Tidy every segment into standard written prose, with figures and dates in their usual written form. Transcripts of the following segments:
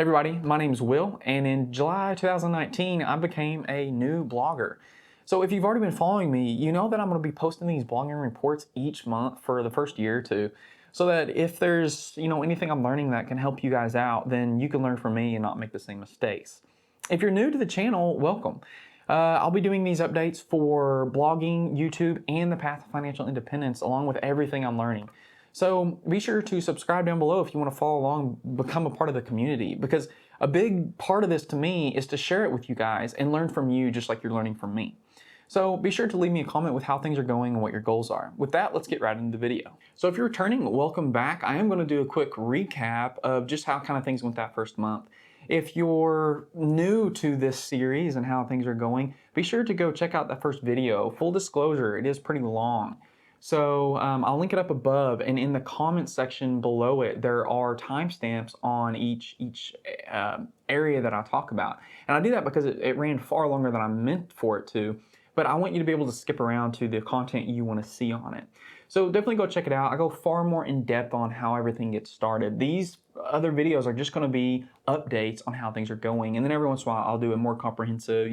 Hey everybody, my name is Will, and in July 2019, I became a new blogger. So if you've already been following me, you know that I'm going to be posting these blogging reports each month for the first year or two, so that if there's anything I'm learning that can help you guys out, then you can learn from me and not make the same mistakes. If you're new to the channel, welcome. I'll be doing these updates for blogging, YouTube, and the path to financial independence, along with everything I'm learning. So be sure to subscribe down below if you want to follow along, become a part of the community, because a big part of this to me is to share it with you guys and learn from you just like you're learning from me. So be sure to leave me a comment with how things are going and what your goals are. With that, let's get right into the video. So if you're returning, welcome back. I am going to do a quick recap of just how kind of things went that first month. If you're new to this series and how things are going, be sure to go check out that first video. Full disclosure, it is pretty long. So I'll link it up above, and in the comments section below it, there are timestamps on each area that I talk about. And I do that because it ran far longer than I meant for it to, but I want you to be able to skip around to the content you want to see on it. So definitely go check it out. I go far more in depth on how everything gets started. These other videos are just going to be updates on how things are going, and then every once in a while I'll do a more comprehensive,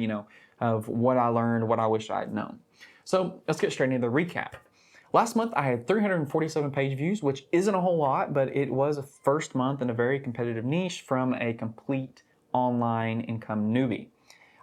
of what I learned, what I wish I had known. So let's get straight into the recap. Last month, I had 347 page views, which isn't a whole lot, but it was a first month in a very competitive niche from a complete online income newbie.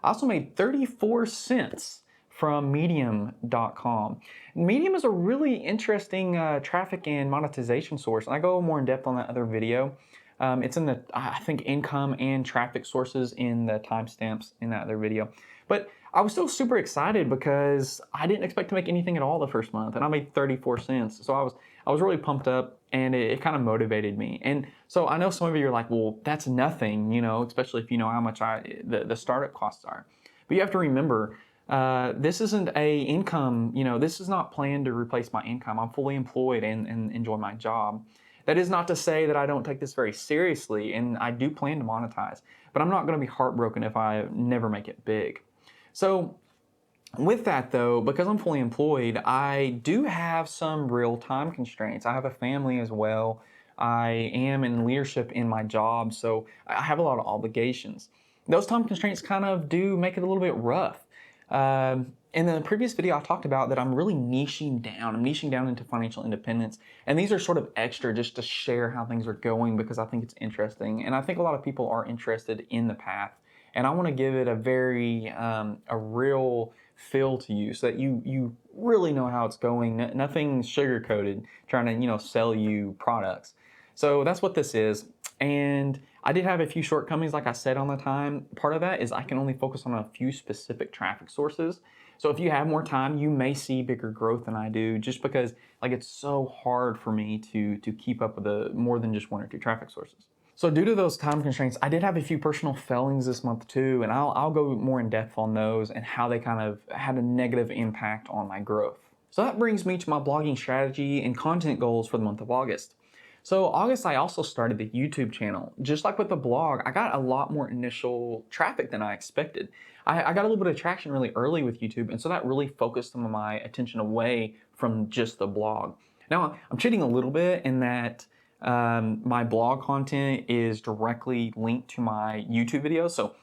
I also made 34 cents from medium.com. Medium is a really interesting traffic and monetization source, and I go more in depth on that other video. It's in the, I think, income and traffic sources in the timestamps in that other video. But I was still super excited because I didn't expect to make anything at all the first month, and I made 34 cents. So I was really pumped up, and it kind of motivated me. And so I know some of you are like, well, that's nothing, especially if you know how much the startup costs are. But you have to remember, this isn't a income, this is not planned to replace my income. I'm fully employed and enjoy my job. That is not to say that I don't take this very seriously, and I do plan to monetize, but I'm not going to be heartbroken if I never make it big. So with that though, because I'm fully employed, I do have some real time constraints. I have a family as well. I am in leadership in my job, so I have a lot of obligations. Those time constraints kind of do make it a little bit rough. In the previous video, I talked about that I'm really niching down. I'm niching down into financial independence. And these are sort of extra just to share how things are going because I think it's interesting. And I think a lot of people are interested in the path. And I want to give it a very, a real feel to you so that you really know how it's going. Nothing sugar-coated, trying to, sell you products. So that's what this is. And I did have a few shortcomings, like I said on the time. Part of that is I can only focus on a few specific traffic sources. So if you have more time, you may see bigger growth than I do, just because it's so hard for me to keep up with more than just one or two traffic sources. So due to those time constraints, I did have a few personal failings this month too, and I'll go more in depth on those and how they kind of had a negative impact on my growth. So that brings me to my blogging strategy and content goals for the month of August. So August, I also started the YouTube channel. Just like with the blog, I got a lot more initial traffic than I expected. I got a little bit of traction really early with YouTube, and so that really focused some of my attention away from just the blog. Now, I'm cheating a little bit in that my blog content is directly linked to my YouTube videos. So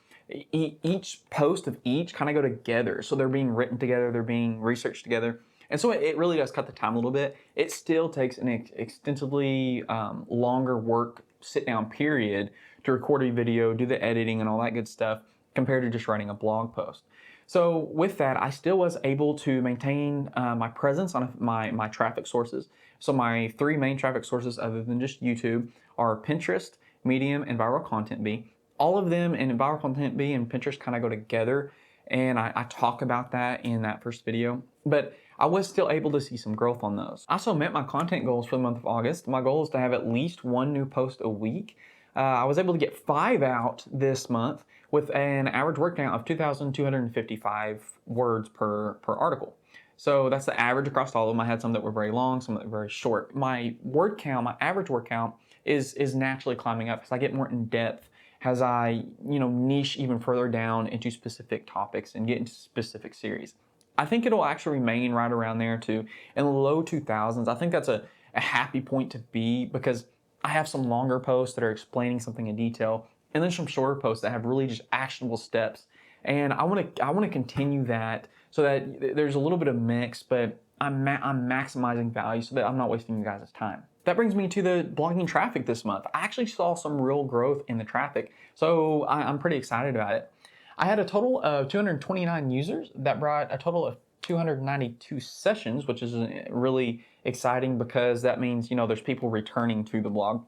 each post of each kind of go together. So they're being written together, they're being researched together. And so it really does cut the time a little bit. It still takes an extensively longer work sit-down period to record a video, do the editing and all that good stuff compared to just writing a blog post. So with that, I still was able to maintain my presence on my traffic sources. So my three main traffic sources other than just YouTube are Pinterest, Medium, and Viral Content Bee. All of them in Viral Content Bee and Pinterest kind of go together, and I talk about that in that first video. But I was still able to see some growth on those. I also met my content goals for the month of August. My goal is to have at least one new post a week. I was able to get 5 out this month with an average word count of 2,255 words per article. So that's the average across all of them. I had some that were very long, some that were very short. My word count, my average word count is naturally climbing up because I get more in depth as I, niche even further down into specific topics and get into specific series. I think it'll actually remain right around there too, in the low 2000s. I think that's a happy point to be because I have some longer posts that are explaining something in detail, and then some shorter posts that have really just actionable steps. And I want to continue that so that there's a little bit of mix, but I'm maximizing value so that I'm not wasting you guys' time. That brings me to the blogging traffic this month. I actually saw some real growth in the traffic, so I'm pretty excited about it. I had a total of 229 users that brought a total of 292 sessions, which is really exciting because that means, there's people returning to the blog.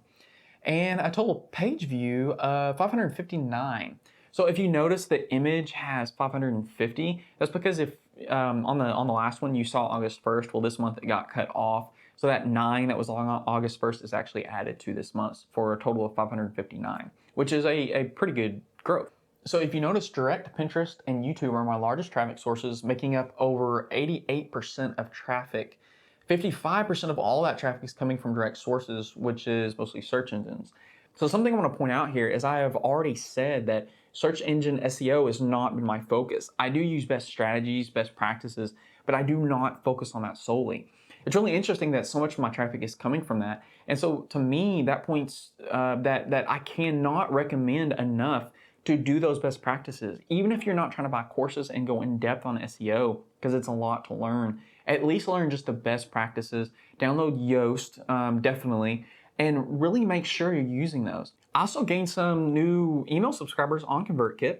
And a total page view of 559. So if you notice the image has 550, that's because if on the last one you saw August 1st, well, this month it got cut off. So that 9 that was on August 1st is actually added to this month for a total of 559, which is a pretty good growth. So if you notice, direct Pinterest and YouTube are my largest traffic sources, making up over 88% of traffic. 55% of all that traffic is coming from direct sources, which is mostly search engines. So something I want to point out here is I have already said that search engine SEO has not been my focus. I do use best strategies, best practices, but I do not focus on that solely. It's really interesting that so much of my traffic is coming from that. And so to me, that points that I cannot recommend enough to do those best practices. Even if you're not trying to buy courses and go in depth on SEO, because it's a lot to learn, at least learn just the best practices. Download Yoast, definitely, and really make sure you're using those. I also gained some new email subscribers on ConvertKit,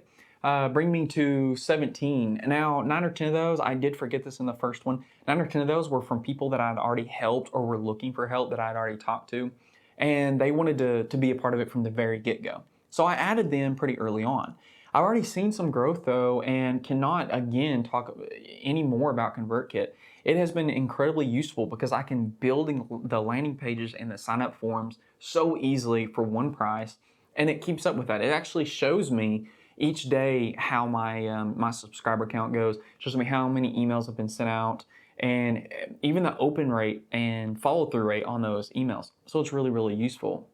bring me to 17. Now, 9 or 10 of those, I did forget this in the first one, 9 or 10 of those were from people that I'd already helped or were looking for help that I'd already talked to, and they wanted to be a part of it from the very get-go. So I added them pretty early on. I've already seen some growth though, and cannot again talk any more about ConvertKit. It has been incredibly useful because I can build the landing pages and the sign up forms so easily for one price, and it keeps up with that. It actually shows me each day how my subscriber count goes, shows me how many emails have been sent out, and even the open rate and follow through rate on those emails. So it's really, really useful.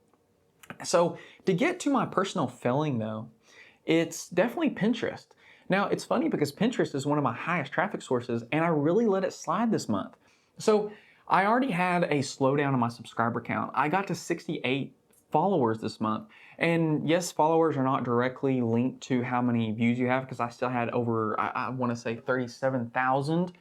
So to get to my personal failing though, it's definitely Pinterest. Now it's funny because Pinterest is one of my highest traffic sources and I really let it slide this month. So I already had a slowdown in my subscriber count. I got to 68 followers this month. And yes, followers are not directly linked to how many views you have because I still had over, I want to say 37,000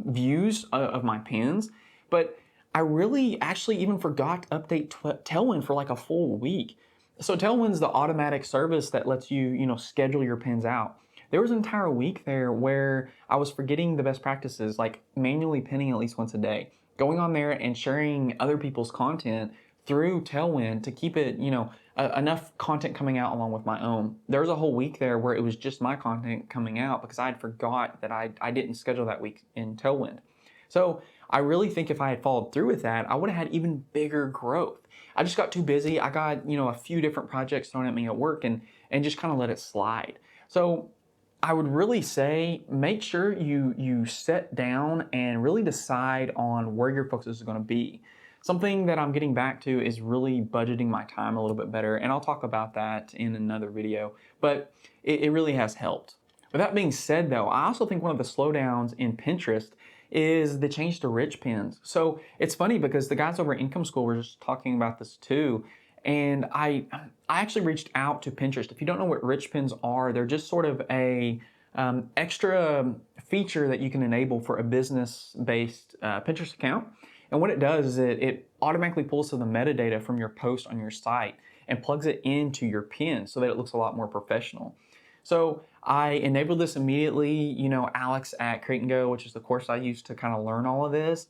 views of my pins. But I really actually even forgot to update Tailwind for like a full week. So Tailwind's the automatic service that lets you, schedule your pins out. There was an entire week there where I was forgetting the best practices, like manually pinning at least once a day, going on there and sharing other people's content through Tailwind to keep it, enough content coming out along with my own. There was a whole week there where it was just my content coming out because I had forgot that I didn't schedule that week in Tailwind. So I really think if I had followed through with that, I would have had even bigger growth. I just got too busy. I got, a few different projects thrown at me at work and just kind of let it slide. So I would really say make sure you sit down and really decide on where your focus is going to be. Something that I'm getting back to is really budgeting my time a little bit better, and I'll talk about that in another video, but it really has helped. With that being said though, I also think one of the slowdowns in Pinterest is the change to rich pins. So it's funny because the guys over at Income School were just talking about this too. And I actually reached out to Pinterest. If you don't know what rich pins are, they're just sort of a extra feature that you can enable for a business-based Pinterest account. And what it does is it automatically pulls to the metadata from your post on your site and plugs it into your pin so that it looks a lot more professional. So I enabled this immediately. Alex at Create and Go, which is the course I used to kind of learn all of this,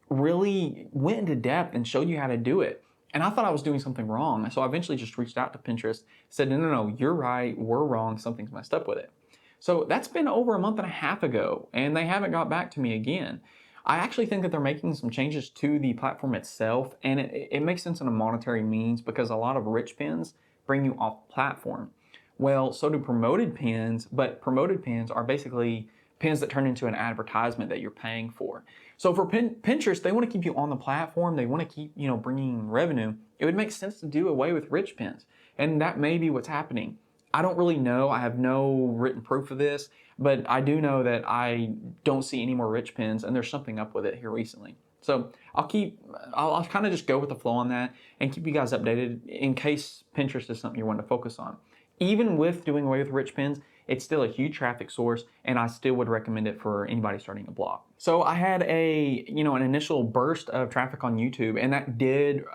really went into depth and showed you how to do it. And I thought I was doing something wrong. So I eventually just reached out to Pinterest, said, no, you're right, we're wrong, something's messed up with it. So that's been over a month and a half ago, and they haven't got back to me again. I actually think that they're making some changes to the platform itself, and it makes sense in a monetary means because a lot of rich pins bring you off platform. Well, so do promoted pins, but promoted pins are basically pins that turn into an advertisement that you're paying for. So for Pinterest, they want to keep you on the platform. They want to keep, bringing revenue. It would make sense to do away with rich pins. And that may be what's happening. I don't really know. I have no written proof of this, but I do know that I don't see any more rich pins and there's something up with it here recently. So I'll kind of just go with the flow on that and keep you guys updated in case Pinterest is something you want to focus on. Even with doing away with rich pins, it's still a huge traffic source, and I still would recommend it for anybody starting a blog. So I had an initial burst of traffic on YouTube, and that did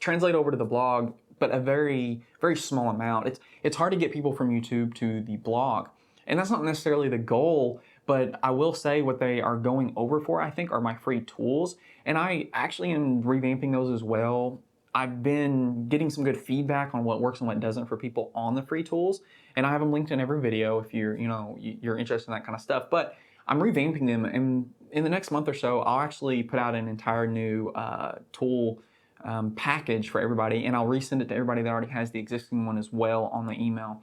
translate over to the blog, but a very, very small amount. It's hard to get people from YouTube to the blog, and that's not necessarily the goal, but I will say what they are going over for, I think, are my free tools, and I actually am revamping those as well. I've been getting some good feedback on what works and what doesn't for people on the free tools, and I have them linked in every video if you're interested in that kind of stuff. But I'm revamping them, and in the next month or so, I'll actually put out an entire new tool package for everybody, and I'll resend it to everybody that already has the existing one as well on the email.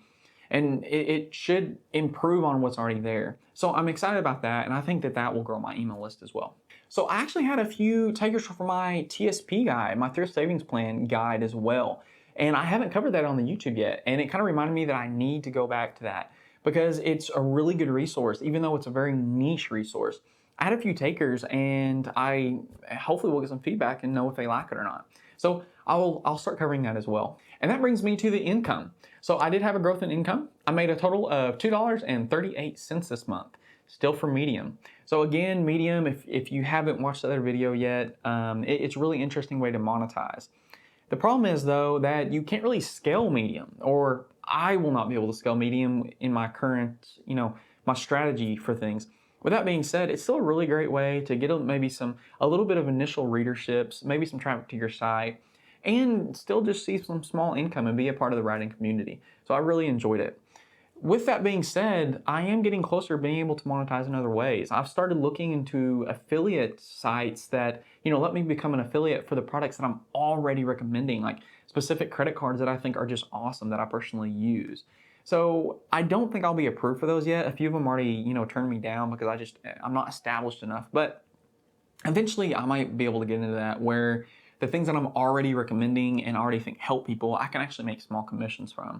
And it should improve on what's already there. So I'm excited about that, and I think that will grow my email list as well. So I actually had a few takers for my TSP guide, my thrift savings plan guide as well. And I haven't covered that on the YouTube yet. And it kind of reminded me that I need to go back to that because it's a really good resource, even though it's a very niche resource. I had a few takers, and I hopefully will get some feedback and know if they like it or not. So I'll start covering that as well. And that brings me to the income. So I did have a growth in income. I made a total of $2.38 this month, still for Medium. So again, Medium, if you haven't watched the other video yet, it's a really interesting way to monetize. The problem is though that you can't really scale Medium, or I will not be able to scale Medium in my current, my strategy for things. With that being said, it's still a really great way to get maybe a little bit of initial readerships, maybe some traffic to your site, and still just see some small income and be a part of the writing community. So I really enjoyed it. With that being said, I am getting closer to being able to monetize in other ways. I've started looking into affiliate sites that, let me become an affiliate for the products that I'm already recommending, like specific credit cards that I think are just awesome that I personally use. So I don't think I'll be approved for those yet. A few of them already, turned me down because I'm not established enough. But eventually I might be able to get into that where the things that I'm already recommending and already think help people, I can actually make small commissions from.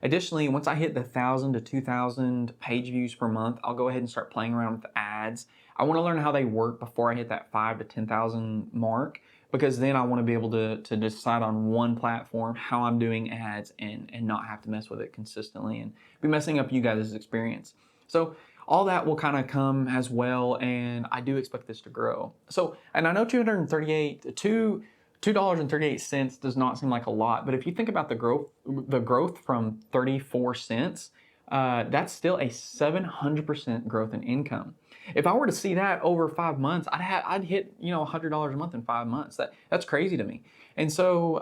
Additionally, once I hit the 1,000 to 2,000 page views per month, I'll go ahead and start playing around with ads. I want to learn how they work before I hit that 5,000 to 10,000 mark, because then I want to be able to decide on one platform how I'm doing ads and not have to mess with it consistently and be messing up you guys' experience. So all that will kind of come as well, and I do expect this to grow. So, and I know $2.38 does not seem like a lot, but if you think about the growth from 34 cents, that's still a 700% growth in income. If I were to see that over 5 months, I'd hit $100 a month in 5 months. That's crazy to me. And so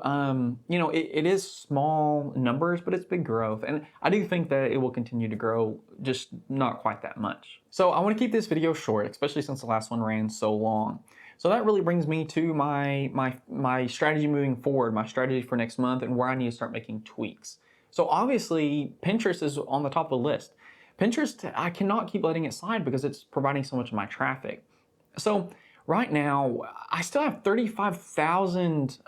it is small numbers, but it's big growth, and I do think that it will continue to grow, just not quite that much. So I want to keep this video short, especially since the last one ran so long. So that really brings me to my strategy moving forward, my strategy for next month, and where I need to start making tweaks. So obviously, Pinterest is on the top of the list. Pinterest, I cannot keep letting it slide because it's providing so much of my traffic. So right now, I still have 35,000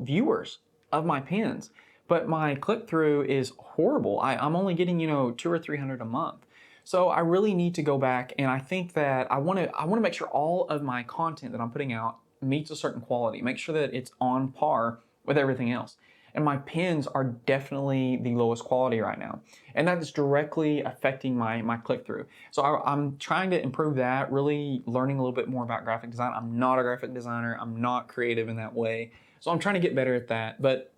viewers of my pins, but my click-through is horrible. I'm only getting 200 or 300 a month. So I really need to go back, and I think that I want to make sure all of my content that I'm putting out meets a certain quality, make sure that it's on par with everything else. And my pins are definitely the lowest quality right now, and that is directly affecting my click-through. So I'm trying to improve that, really learning a little bit more about graphic design. I'm not a graphic designer. I'm not creative in that way. So I'm trying to get better at that. But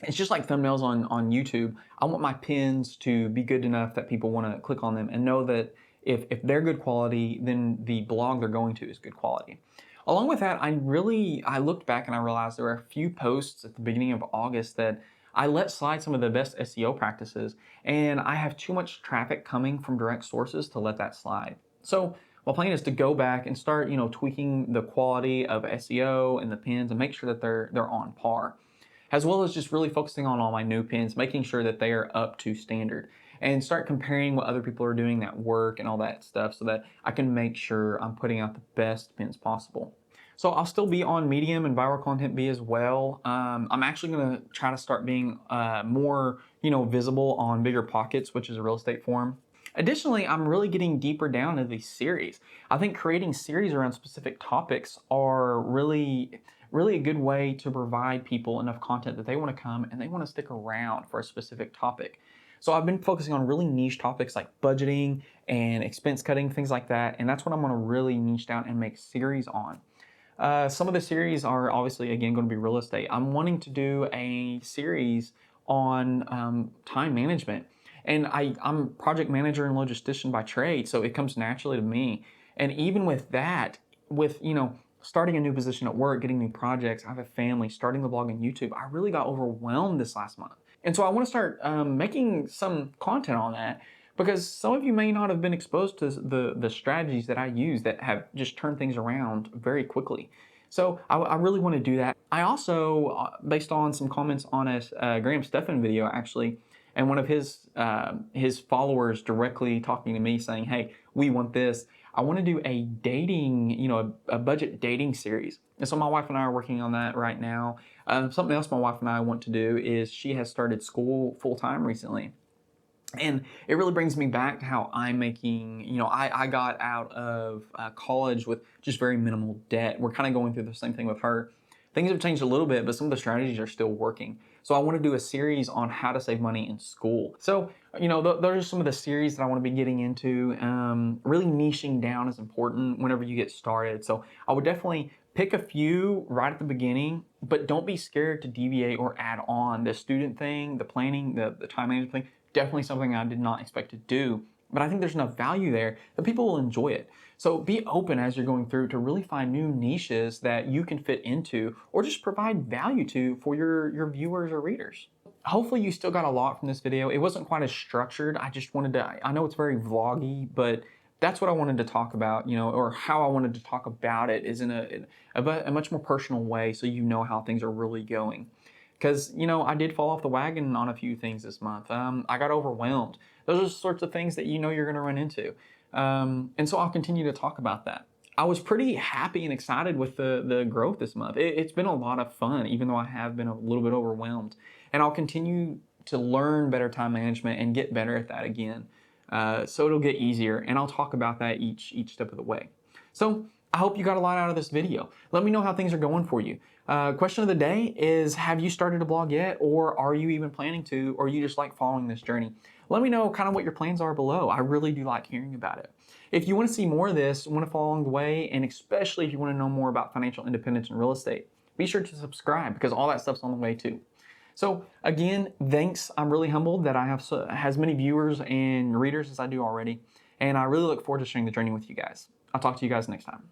it's just like thumbnails on YouTube. I want my pins to be good enough that people want to click on them and know that if they're good quality, then the blog they're going to is good quality. Along with that, I looked back and I realized there were a few posts at the beginning of August that I let slide some of the best SEO practices, and I have too much traffic coming from direct sources to let that slide. So my plan is to go back and start, tweaking the quality of SEO and the pins and make sure that they're on par, as well as just really focusing on all my new pins, making sure that they are up to standard, and start comparing what other people are doing that work and all that stuff so that I can make sure I'm putting out the best pins possible. So I'll still be on Medium and Viral Content Bee as well. I'm actually going to try to start being more, visible on Bigger Pockets, which is a real estate forum. Additionally, I'm really getting deeper down into these series. I think creating series around specific topics are really a good way to provide people enough content that they want to come and they want to stick around for a specific topic. So I've been focusing on really niche topics like budgeting and expense cutting, things like that. And that's what I'm going to really niche down and make series on. Some of the series are obviously, again, going to be real estate. I'm wanting to do a series on time management. And I'm project manager and logistician by trade, so it comes naturally to me. And even with that, with, starting a new position at work, getting new projects, I have a family, starting the blog on YouTube, I really got overwhelmed this last month. And so I want to start making some content on that, because some of you may not have been exposed to the strategies that I use that have just turned things around very quickly. So I really want to do that. I also, based on some comments on a Graham Stephan video actually, and one of his followers directly talking to me saying, "Hey, we want this." I want to do a dating, a budget dating series. And so my wife and I are working on that right now. Something else my wife and I want to do is she has started school full time recently. And it really brings me back to how I'm making, I got out of college with just very minimal debt. We're kind of going through the same thing with her. Things have changed a little bit, but some of the strategies are still working. So I want to do a series on how to save money in school. So, those are some of the series that I want to be getting into. Really niching down is important whenever you get started. So I would definitely pick a few right at the beginning, but don't be scared to deviate or add on. The student thing, the planning, the time management thing, definitely something I did not expect to do. But I think there's enough value there that people will enjoy it. So be open as you're going through to really find new niches that you can fit into or just provide value to for your viewers or readers. Hopefully you still got a lot from this video. It wasn't quite as structured. I just wanted to, I know it's very vloggy, but that's what I wanted to talk about, or how I wanted to talk about it is in a much more personal way, so you know how things are really going. Because, I did fall off the wagon on a few things this month. I got overwhelmed. Those are the sorts of things that you're going to run into. And so I'll continue to talk about that. I was pretty happy and excited with the growth this month. It's been a lot of fun, even though I have been a little bit overwhelmed. And I'll continue to learn better time management and get better at that again. So it'll get easier, and I'll talk about that each step of the way. So I hope you got a lot out of this video. Let me know how things are going for you. Question of the day is, have you started a blog yet, or are you even planning to, or you just like following this journey? Let me know kind of what your plans are below. I really do like hearing about it. If you want to see more of this, want to follow along the way, and especially if you want to know more about financial independence and real estate, be sure to subscribe, because all that stuff's on the way too. So again, thanks. I'm really humbled that I have as many viewers and readers as I do already, and I really look forward to sharing the journey with you guys. I'll talk to you guys next time.